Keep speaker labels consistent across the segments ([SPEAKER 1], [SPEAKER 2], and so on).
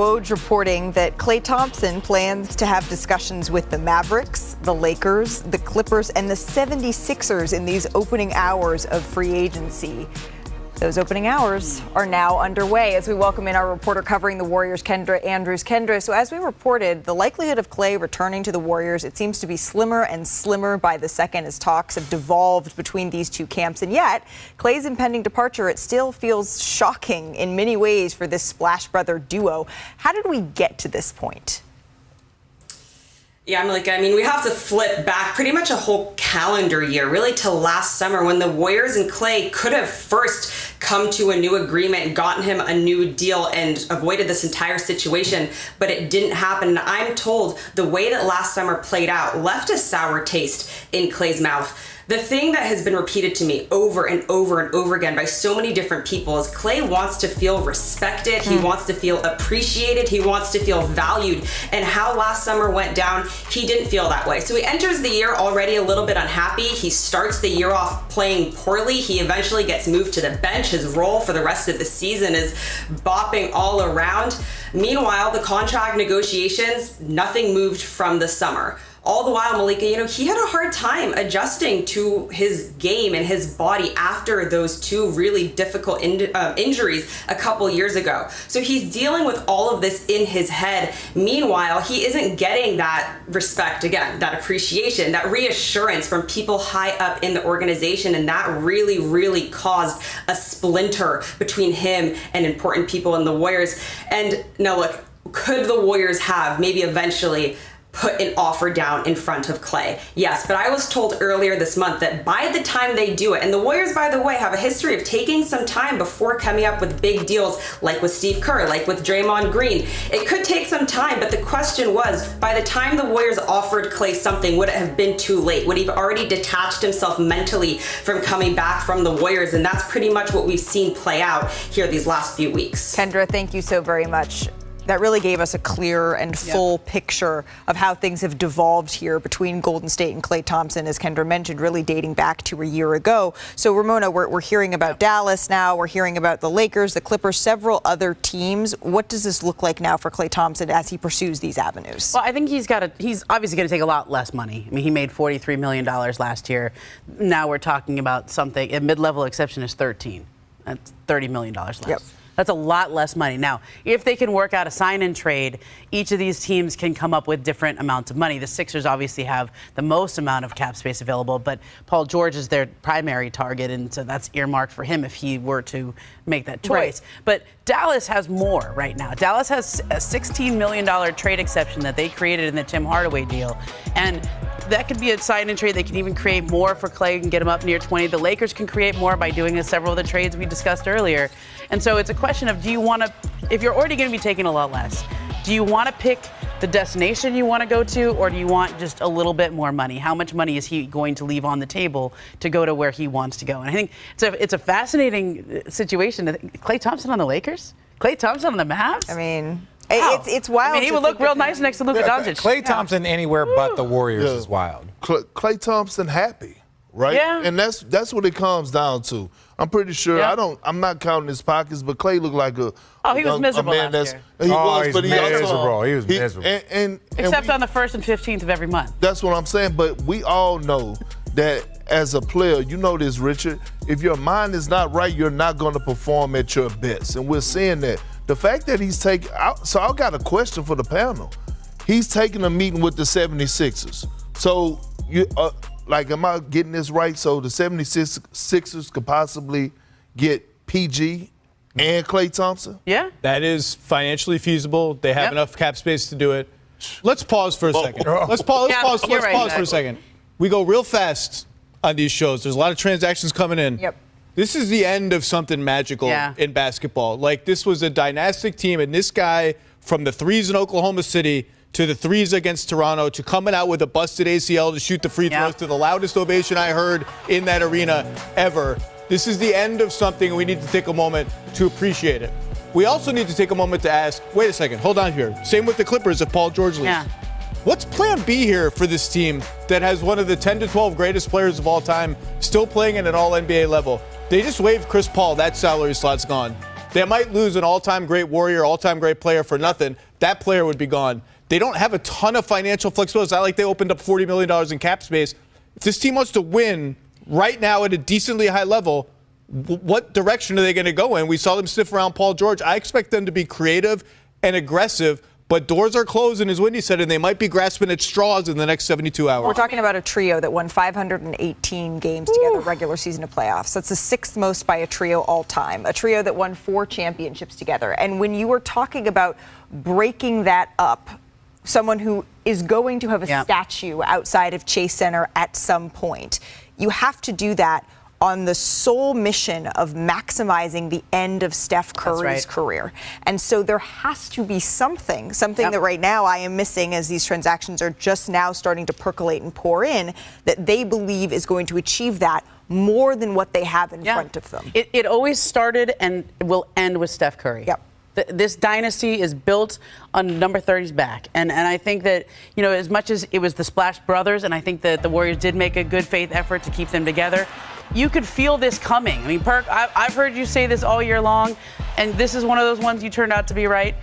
[SPEAKER 1] WOJ reporting that Klay Thompson plans to have discussions with the Mavericks, the Lakers, the Clippers, and the 76ers in these opening hours of free agency. Those opening hours are now underway as we welcome in our reporter covering the Warriors, Kendra Andrews. Kendra, so as we reported, the likelihood of Klay returning to the Warriors, it seems to be slimmer and slimmer by the second as talks have devolved between these two camps. And yet, Klay's impending departure, it still feels shocking in many ways for this Splash Brother duo. How did we get to this point?
[SPEAKER 2] Yeah, we have to flip back pretty much a whole calendar year, really to last summer when the Warriors and Klay could have first come to a new agreement, gotten him a new deal, and avoided this entire situation, but it didn't happen. And I'm told the way that last summer played out left a sour taste in Klay's mouth. The thing that has been repeated to me over and over and over again by so many different people is Klay wants to feel respected. He wants to feel appreciated. He wants to feel valued. And how last summer went down, he didn't feel that way. So he enters the year already a little bit unhappy. He starts the year off playing poorly. He eventually gets moved to the bench. His role for the rest of the season is bopping all around. Meanwhile, the contract negotiations, nothing moved from the summer. All the while, Malika, he had a hard time adjusting to his game and his body after those two really difficult injuries a couple years ago. So he's dealing with all of this in his head. Meanwhile, he isn't getting that respect, again, that appreciation, that reassurance from people high up in the organization. And that really, really caused a splinter between him and important people in the Warriors. And now look, could the Warriors have maybe eventually put an offer down in front of Klay? Yes, but I was told earlier this month that by the time they do it, and the Warriors, by the way, have a history of taking some time before coming up with big deals, like with Steve Kerr, like with Draymond Green. It could take some time, but the question was, by the time the Warriors offered Klay something, would it have been too late? Would he have already detached himself mentally from coming back from the Warriors? And that's pretty much what we've seen play out here these last few weeks.
[SPEAKER 1] Kendra, thank you so very much. That really gave us a clear and full picture of how things have devolved here between Golden State and Klay Thompson, as Kendra mentioned, really dating back to a year ago. So, Ramona, we're hearing about Dallas now. We're hearing about the Lakers, the Clippers, several other teams. What does this look like now for Klay Thompson as he pursues these avenues?
[SPEAKER 3] Well, I think he's obviously going to take a lot less money. I mean, he made $43 million last year. Now we're talking about something, a mid-level exception is 13. That's $30 million less.
[SPEAKER 1] Yep.
[SPEAKER 3] That's a lot less money. Now, if they can work out a sign-and trade, each of these teams can come up with different amounts of money. The Sixers obviously have the most amount of cap space available, but Paul George is their primary target, and so that's earmarked for him if he were to make that choice. Right. But Dallas has more right now. Dallas has a $16 million trade exception that they created in the Tim Hardaway deal, and that could be a sign and trade. They can even create more for Klay and get him up near 20. The Lakers can create more by doing several of the trades we discussed earlier. And so it's a question of, do you want to, if you're already going to be taking a lot less, do you want to pick the destination you want to go to, or do you want just a little bit more money? How much money is he going to leave on the table to go to where he wants to go? And I think it's a fascinating situation. Klay Thompson on the Lakers? Klay Thompson on the Mavs?
[SPEAKER 1] I mean, it's wild.
[SPEAKER 3] I mean, he would look real nice next to Luka Doncic.
[SPEAKER 4] Klay Thompson anywhere but the Warriors is wild.
[SPEAKER 5] Klay Thompson happy, right?
[SPEAKER 3] Yeah.
[SPEAKER 5] And that's what it comes down to. I'm pretty sure.
[SPEAKER 3] Yeah.
[SPEAKER 5] I'm not counting his pockets, but Klay looked like
[SPEAKER 3] he was miserable
[SPEAKER 5] man
[SPEAKER 3] last year.
[SPEAKER 5] He was, but he
[SPEAKER 4] miserable. He was miserable.
[SPEAKER 3] Except on the 1st and 15th of every month.
[SPEAKER 5] That's what I'm saying. But we all know that as a player, you know this, Richard. If your mind is not right, you're not going to perform at your best, and we're seeing that. The fact that he's taking – so I got a question for the panel. He's taking a meeting with the 76ers. So, am I getting this right? So the 76ers could possibly get PG and Klay Thompson?
[SPEAKER 3] Yeah.
[SPEAKER 6] That is financially feasible. They have enough cap space to do it. Let's pause for a second. Let's pause for a second. We go real fast on these shows. There's a lot of transactions coming in.
[SPEAKER 1] Yep.
[SPEAKER 6] This is the end of something magical in basketball. Like, this was a dynastic team, and this guy, from the threes in Oklahoma City to the threes against Toronto to coming out with a busted ACL to shoot the free throws to the loudest ovation I heard in that arena ever. This is the end of something, and we need to take a moment to appreciate it. We also need to take a moment to ask, wait a second, hold on here. Same with the Clippers if Paul George leaves.
[SPEAKER 3] Yeah.
[SPEAKER 6] What's plan B here for this team that has one of the 10 to 12 greatest players of all time still playing at an all-NBA level? They just waived Chris Paul. That salary slot's gone. They might lose an all-time great Warrior, all-time great player for nothing. That player would be gone. They don't have a ton of financial flexibility. It's not like they opened up $40 million in cap space. If this team wants to win right now at a decently high level, what direction are they going to go in? We saw them sniff around Paul George. I expect them to be creative and aggressive, but doors are closing, as Wendy said, and they might be grasping at straws in the next 72 hours.
[SPEAKER 1] We're talking about a trio that won 518 games together, regular season to playoffs. That's the 6th most by a trio all time. A trio that won 4 championships together. And when you were talking about breaking that up, someone who is going to have a statue outside of Chase Center at some point, you have to do that on the sole mission of maximizing the end of Steph Curry's career. And so there has to be something that right now I am missing as these transactions are just now starting to percolate and pour in, that they believe is going to achieve that more than what they have in front of them.
[SPEAKER 3] It always started and will end with Steph Curry.
[SPEAKER 1] Yep.
[SPEAKER 3] This dynasty is built on number 30's back. And I think that, you know, as much as it was the Splash Brothers, and I think that the Warriors did make a good faith effort to keep them together, you could feel this coming. I mean, Perk, I've heard you say this all year long, and this is one of those ones you turned out to be right.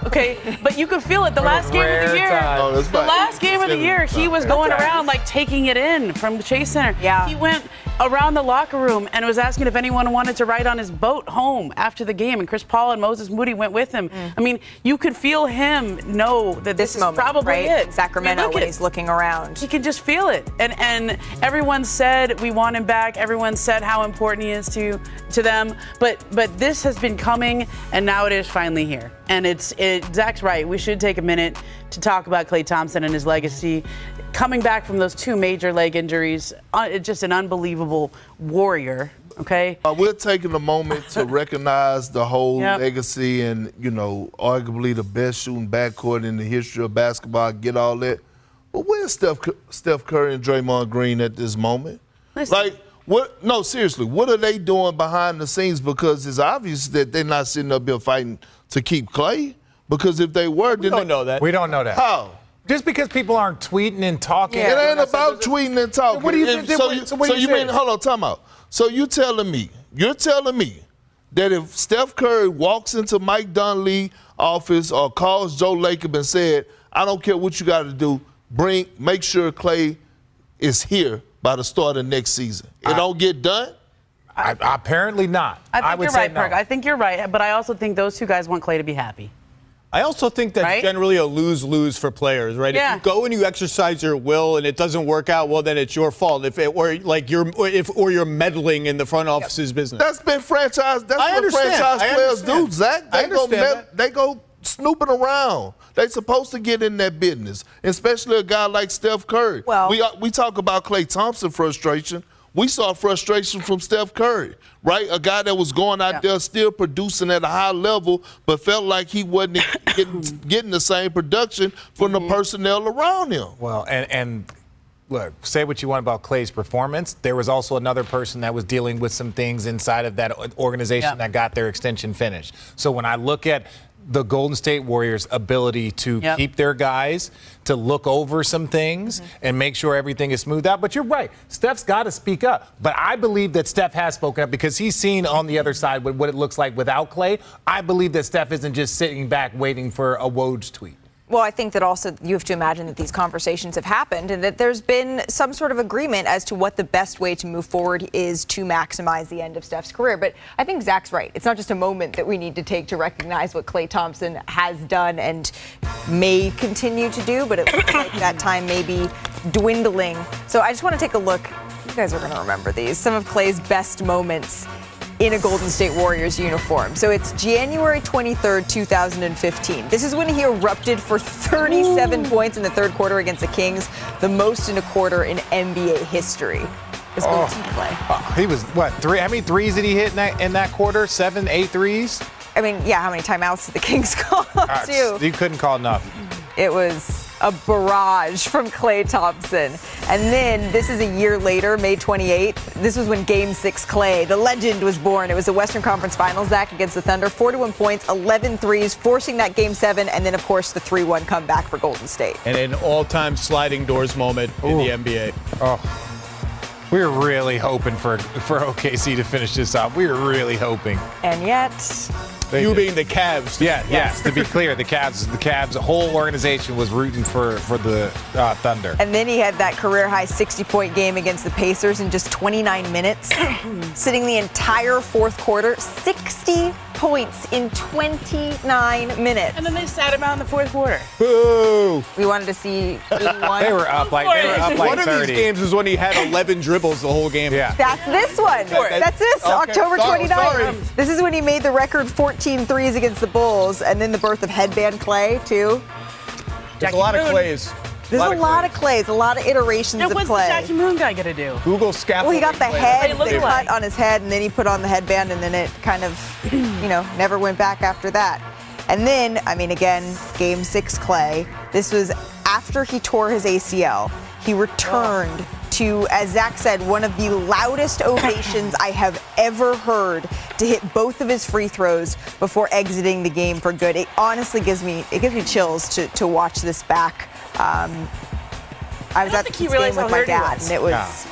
[SPEAKER 3] Okay, but you could feel it. The last game of the year, last game of the year, he was going around like taking it in from the Chase Center.
[SPEAKER 1] Yeah.
[SPEAKER 3] He went around the locker room and was asking if anyone wanted to ride on his boat home after the game. And Chris Paul and Moses Moody went with him. I mean, you could feel him know that this moment, is probably it.
[SPEAKER 1] In Sacramento, when he's looking around.
[SPEAKER 3] He could just feel it. And everyone said we want him back. Everyone said how important he is to them. But this has been coming, and now it is finally here. And Zach's right. We should take a minute to talk about Klay Thompson and his legacy. Coming back from those 2 major leg injuries, just an unbelievable warrior, okay?
[SPEAKER 5] We're taking a moment to recognize the whole legacy and, you know, arguably the best shooting backcourt in the history of basketball, get all that. But where's Steph Curry and Draymond Green at this moment?
[SPEAKER 3] Listen.
[SPEAKER 5] Like, what? No, seriously, what are they doing behind the scenes? Because it's obvious that they're not sitting up here fighting to keep Klay. Because if they were,
[SPEAKER 6] we don't know that.
[SPEAKER 4] We don't know that.
[SPEAKER 5] How?
[SPEAKER 4] Just because people aren't tweeting and talking.
[SPEAKER 5] It ain't about tweeting and talking.
[SPEAKER 4] What do you think?
[SPEAKER 5] So you mean, hold on, time out. So you're telling me that if Steph Curry walks into Mike Dunlea's office or calls Joe Lacob and said, I don't care what you got to do, make sure Klay is here by the start of next season. It don't get done?
[SPEAKER 4] Apparently not.
[SPEAKER 3] I think
[SPEAKER 4] would
[SPEAKER 3] you're
[SPEAKER 4] say
[SPEAKER 3] right,
[SPEAKER 4] no.
[SPEAKER 3] Perk. I think you're right, but I also think those 2 guys want Klay to be happy.
[SPEAKER 6] I also think that's generally a lose-lose for players, right?
[SPEAKER 3] Yeah.
[SPEAKER 6] If you go and you exercise your will and it doesn't work out, well, then it's your fault. Or you're meddling in the front office's business.
[SPEAKER 5] That's been franchise. That's what franchise players do, Zach. They go snooping around. They supposed to get in that business, especially a guy like Steph Curry.
[SPEAKER 1] Well,
[SPEAKER 5] we talk about Klay Thompson frustration. We saw frustration from Steph Curry, right? A guy that was going out there still producing at a high level, but felt like he wasn't getting the same production from the personnel around him.
[SPEAKER 4] Well, and look, say what you want about Klay's performance. There was also another person that was dealing with some things inside of that organization that got their extension finished. So when I look at the Golden State Warriors' ability to keep their guys, to look over some things and make sure everything is smoothed out. But you're right. Steph's got to speak up. But I believe that Steph has spoken up because he's seen on the other side what it looks like without Klay. I believe that Steph isn't just sitting back waiting for a Woj tweet.
[SPEAKER 1] Well, I think that also you have to imagine that these conversations have happened and that there's been some sort of agreement as to what the best way to move forward is to maximize the end of Steph's career. But I think Zach's right. It's not just a moment that we need to take to recognize what Klay Thompson has done and may continue to do, but it looks like that time may be dwindling. So I just want to take a look. You guys are going to remember these. Some of Klay's best moments in a Golden State Warriors uniform. So it's January 23rd, 2015. This is when he erupted for 37 points in the third quarter against the Kings, the most in a quarter in NBA history. This goes to Klay.
[SPEAKER 4] He was, how many threes did he hit in that quarter? 7, 8 threes?
[SPEAKER 1] I mean, how many timeouts did the Kings call too?
[SPEAKER 4] You couldn't call enough.
[SPEAKER 1] It was a barrage from Klay Thompson. And then this is a year later, May 28th. This was when Game 6 Klay, the legend, was born. It was the Western Conference Finals, Zach, against the Thunder. 41 points, 11 threes, forcing that Game 7, and then, of course, the 3-1 comeback for Golden State.
[SPEAKER 6] And an all-time sliding doors moment in the NBA.
[SPEAKER 4] We were really hoping for OKC to finish this up. We were really hoping.
[SPEAKER 1] And yet,
[SPEAKER 6] You being the Cavs.
[SPEAKER 4] Yes. To be clear, the Cavs, the whole organization was rooting for the Thunder.
[SPEAKER 1] and then he had that career-high 60-point game against the Pacers in just 29 minutes, sitting the entire fourth quarter, 60 points in 29 minutes.
[SPEAKER 3] And then they sat him out in the fourth quarter.
[SPEAKER 6] Boo!
[SPEAKER 1] We wanted to see 81.
[SPEAKER 4] They were up like
[SPEAKER 6] One of
[SPEAKER 4] 30.
[SPEAKER 6] these games is when he had 11 dribbles the whole game.
[SPEAKER 4] Yeah.
[SPEAKER 1] That's this one. That's this,
[SPEAKER 6] Okay.
[SPEAKER 1] October
[SPEAKER 6] Sorry.
[SPEAKER 1] 29th. This is when he made the record 14 threes against the Bulls, and then the birth of Headband Clay, too.
[SPEAKER 6] There's a lot of Clays.
[SPEAKER 1] There's a lot of Clays, a lot of iterations
[SPEAKER 3] Now,
[SPEAKER 1] of
[SPEAKER 3] what's
[SPEAKER 1] Clay.
[SPEAKER 3] the Jackie Moon guy gonna do?
[SPEAKER 6] Google scaffolding.
[SPEAKER 1] Well, he got the
[SPEAKER 6] Clay.
[SPEAKER 1] head,
[SPEAKER 3] What did
[SPEAKER 1] the
[SPEAKER 3] he look
[SPEAKER 1] cut
[SPEAKER 3] like?
[SPEAKER 1] on his head, and then he put on the headband, and then it kind of, never went back after that. And then, again, Game 6 Clay. This was after he tore his ACL. He returned to, as Zach said, one of the loudest ovations I have ever heard to hit both of his free throws before exiting the game for good. It honestly gives me chills to watch this back. I was at
[SPEAKER 3] think
[SPEAKER 1] this
[SPEAKER 3] he
[SPEAKER 1] game
[SPEAKER 3] realized
[SPEAKER 1] with
[SPEAKER 3] how
[SPEAKER 1] my
[SPEAKER 3] hurt he
[SPEAKER 1] dad,
[SPEAKER 3] was.
[SPEAKER 1] and it was,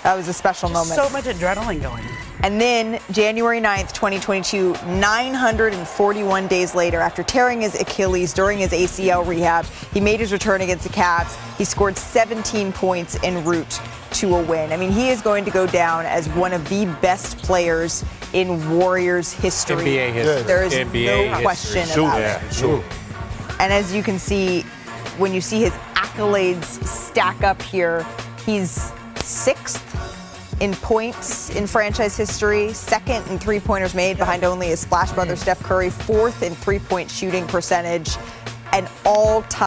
[SPEAKER 1] that was a special moment.
[SPEAKER 3] So much adrenaline going.
[SPEAKER 1] And then January 9th, 2022, 941 days later, after tearing his Achilles during his ACL rehab, he made his return against the Cavs. He scored 17 points en route to a win. He is going to go down as one of the best players in Warriors history.
[SPEAKER 4] NBA history.
[SPEAKER 1] There is
[SPEAKER 4] NBA
[SPEAKER 1] no question
[SPEAKER 4] history.
[SPEAKER 1] about
[SPEAKER 5] Yeah,
[SPEAKER 1] it.
[SPEAKER 5] sure.
[SPEAKER 1] And as you can see, when you see his accolades stack up here, he's 6th in points in franchise history, 2nd in three-pointers made behind only his splash brother Steph Curry, 4th in three-point shooting percentage, an all-time